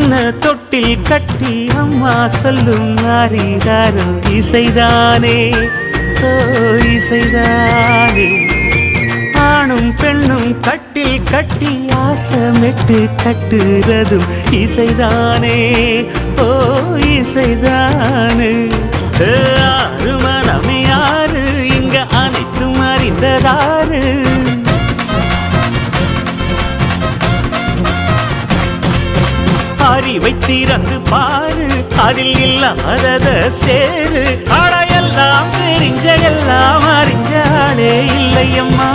உன்னை தொட்டில் கட்டி அம்மா சொல்லும் ஆரிதாரும் இசைதானே ஓ இசைதானே. ஆணும் பெண்ணும் கட்டில் கட்டி ஆசமிட்டு கட்டுறதும் இசைதானே ஓ இசைதானே. ஆறு மனமே யாரு இங்க அனைத்தும் அறிந்ததாரு. அறிவை திறந்து பாரு அதில் இல்லாதத சேரு. அடையெல்லாம் தெரிஞ்ச எல்லாம் அறிஞ்சாலே இல்லையம்மா.